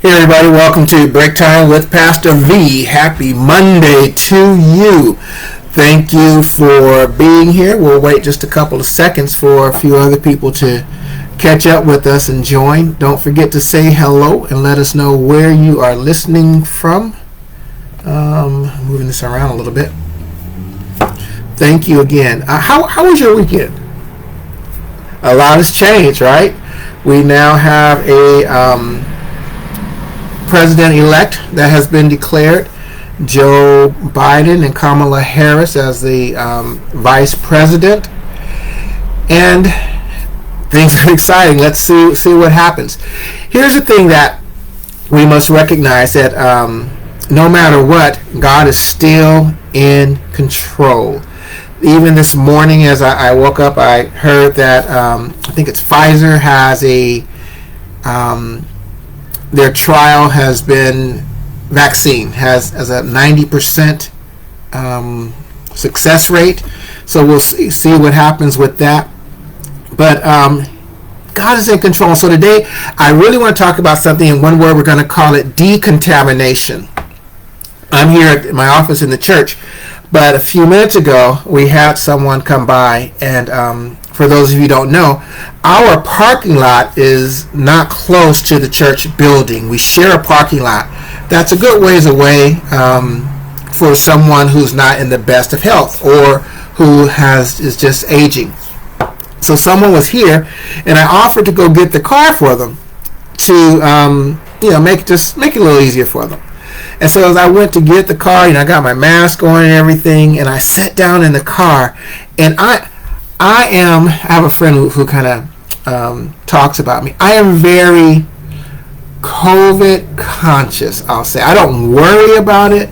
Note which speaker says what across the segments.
Speaker 1: Hey everybody, welcome to Break Time with Pastor V. Happy Monday to you. Thank you for being here. We'll wait just a couple of seconds for a few other people to catch up with us and join. Don't forget to say hello and let us know where you are listening from. Moving this around a little bit. Thank you again. How was your weekend? A lot has changed, right? We now have a president-elect that has been declared, Joe Biden and Kamala Harris as the vice president, and things are exciting. Let's see what happens. Here's the thing that we must recognize, that no matter what, God is still in control. Even this morning as I woke up, I heard that I think it's Pfizer has their trial has been has a 90% success rate. So we'll see what happens with that. But God is in control. So today I really want to talk about something in one word. We're going to call it decontamination. I'm here at my office in the church, but a few minutes ago we had someone come by, and for those of you who don't know, our parking lot is not close to the church building. We share a parking lot. That's a good ways away for someone who's not in the best of health or who is just aging. So someone was here, and I offered to go get the car for them to make it a little easier for them. And so as I went to get the car, I got my mask on and everything, and I sat down in the car, and I have a friend who kind of talks about me. I am very COVID conscious, I'll say. I don't worry about it,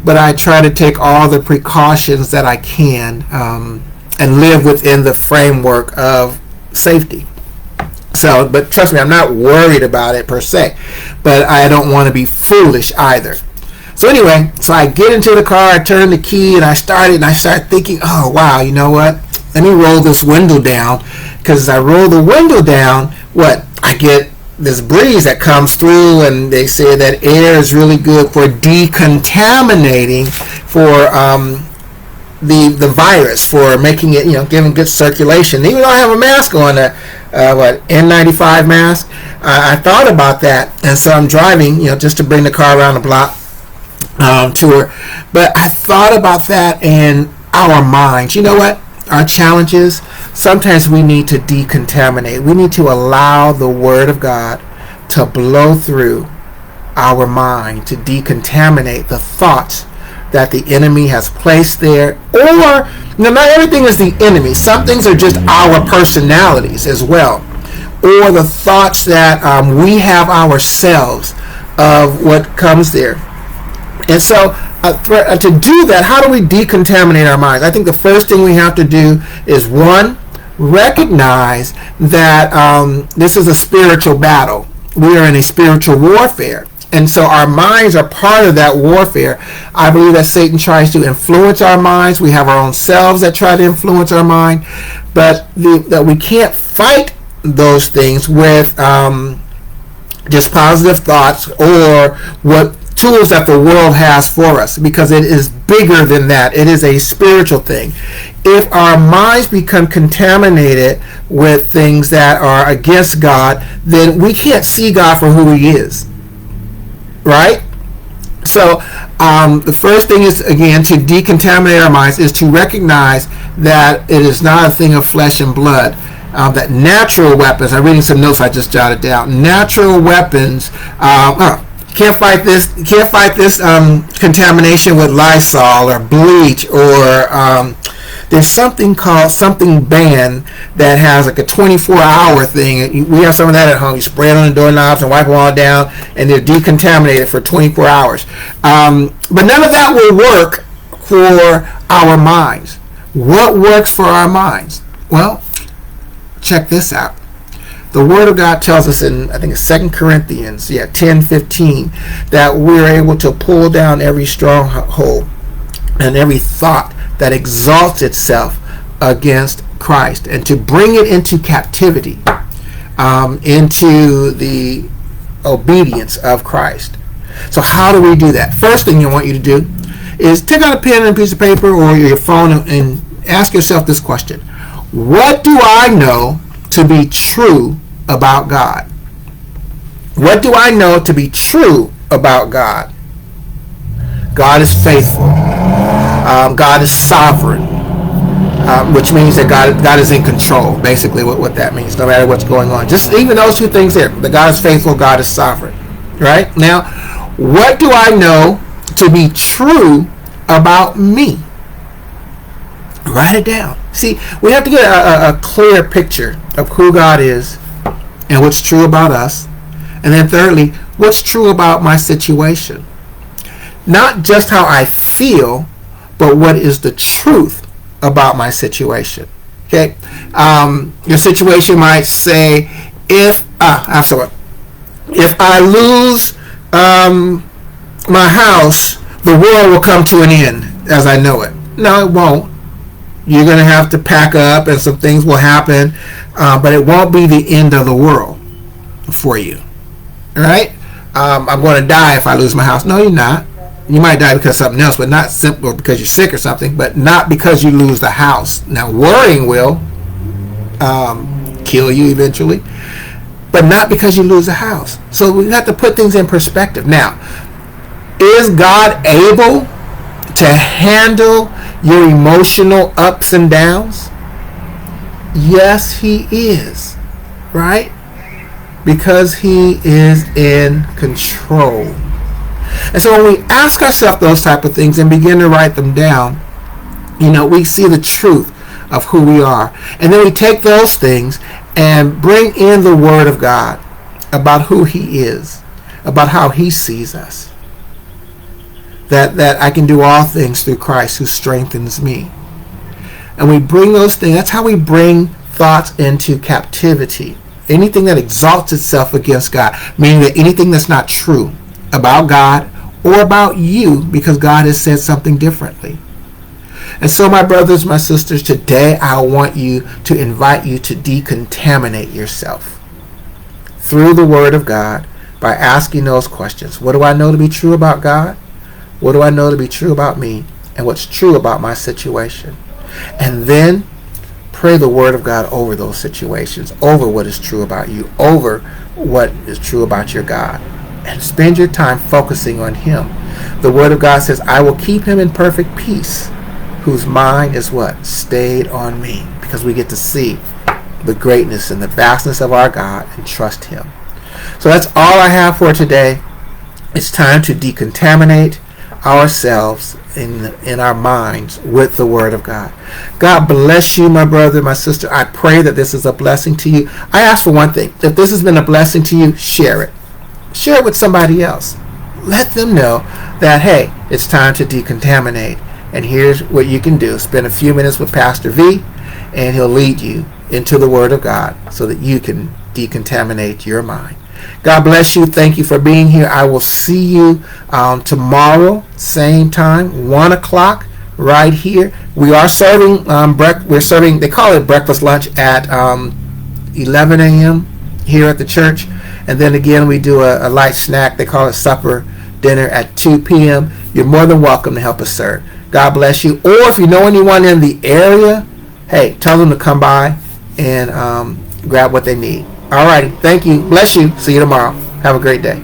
Speaker 1: but I try to take all the precautions that I can and live within the framework of safety. So, but trust me, I'm not worried about it per se, but I don't want to be foolish either. So anyway, so I get into the car, I turn the key, and I start thinking, oh wow, you know what? Let me roll this window down, because as I roll the window down, I get this breeze that comes through, and they say that air is really good for decontaminating, for the virus, for making it, giving good circulation. Even though I have a mask on, N95 mask, I thought about that, and so I'm driving, just to bring the car around the block tour. But I thought about that in our minds. You know what? Our challenges, sometimes we need to decontaminate. We need to allow the Word of God to blow through our mind, to decontaminate the thoughts that the enemy has placed there. Or, not everything is the enemy. Some things are just our personalities as well. Or the thoughts that we have ourselves of what comes there. And so, to do that, how do we decontaminate our minds? I think the first thing we have to do is, one, recognize that this is a spiritual battle. We are in a spiritual warfare. And so our minds are part of that warfare. I believe that Satan tries to influence our minds. We have our own selves that try to influence our mind. But that we can't fight those things with just positive thoughts or what tools that the world has for us, because it is bigger than that. It is a spiritual thing. If our minds become contaminated with things that are against God, then we can't see God for who He is. Right? So the first thing is, again, to decontaminate our minds is to recognize that it is not a thing of flesh and blood. That natural weapons, I'm reading some notes I just jotted down. Natural weapons can't fight this contamination with Lysol or bleach, or there's something called something banned that has like a 24-hour thing. We have some of that at home. You spray it on the doorknobs and wipe them all down, and they're decontaminated for 24 hours. But none of that will work for our minds. What works for our minds? Well, check this out. The Word of God tells us in, I think it's 2 Corinthians 10:15, that we're able to pull down every stronghold and every thought that exalts itself against Christ, and to bring it into captivity, into the obedience of Christ. So how do we do that? First thing I want you to do is take out a pen and a piece of paper or your phone and ask yourself this question. What do I know to be true about God? What do I know to be true about God? God is faithful. God is sovereign, which means that God is in control, basically what that means, no matter what's going on. Just even those two things there, that God is faithful, God is sovereign. Right? Now, what do I know to be true about me? Write it down. See, we have to get a clear picture of who God is and what's true about us. And then thirdly, what's true about my situation? Not just how I feel, but what is the truth about my situation. Okay? Your situation might say, if I lose my house, the world will come to an end as I know it. No, it won't. You're going to have to pack up and some things will happen, but it won't be the end of the world for you. All right? I'm going to die if I lose my house. No, you're not. You might die because of something else, but not simply because you're sick or something, but not because you lose the house. Now, worrying will kill you eventually, but not because you lose the house. So we have to put things in perspective. Now, is God able to handle your emotional ups and downs? Yes, he is. Right? Because he is in control. And so when we ask ourselves those type of things and begin to write them down, we see the truth of who we are. And then we take those things and bring in the Word of God about who he is, about how he sees us. That I can do all things through Christ who strengthens me. And we bring those things, that's how we bring thoughts into captivity. Anything that exalts itself against God, meaning that anything that's not true about God or about you, because God has said something differently. And so, my brothers, my sisters, today I want to invite you to decontaminate yourself through the Word of God by asking those questions. What do I know to be true about God? What do I know to be true about me? And what's true about my situation? And then pray the Word of God over those situations, over what is true about you, over what is true about your God. And spend your time focusing on him. The Word of God says, I will keep him in perfect peace, whose mind is what? Stayed on me. Because we get to see the greatness and the vastness of our God and trust him. So that's all I have for today. It's time to decontaminate ourselves in our minds with the Word of God. God bless you, my brother, my sister. I pray that this is a blessing to you. I ask for one thing. If this has been a blessing to you, share it. Share it with somebody else. Let them know that, hey, it's time to decontaminate. And here's what you can do. Spend a few minutes with Pastor V, and he'll lead you into the Word of God so that you can decontaminate your mind. God bless you. Thank you for being here. I will see you tomorrow, same time, 1 o'clock, right here. We are serving they call it breakfast lunch at 11 a.m. here at the church. And then again, we do a light snack. They call it supper dinner at 2 p.m. You're more than welcome to help us serve. God bless you. Or if you know anyone in the area, hey, tell them to come by and grab what they need. All righty. Thank you. Bless you. See you tomorrow. Have a great day.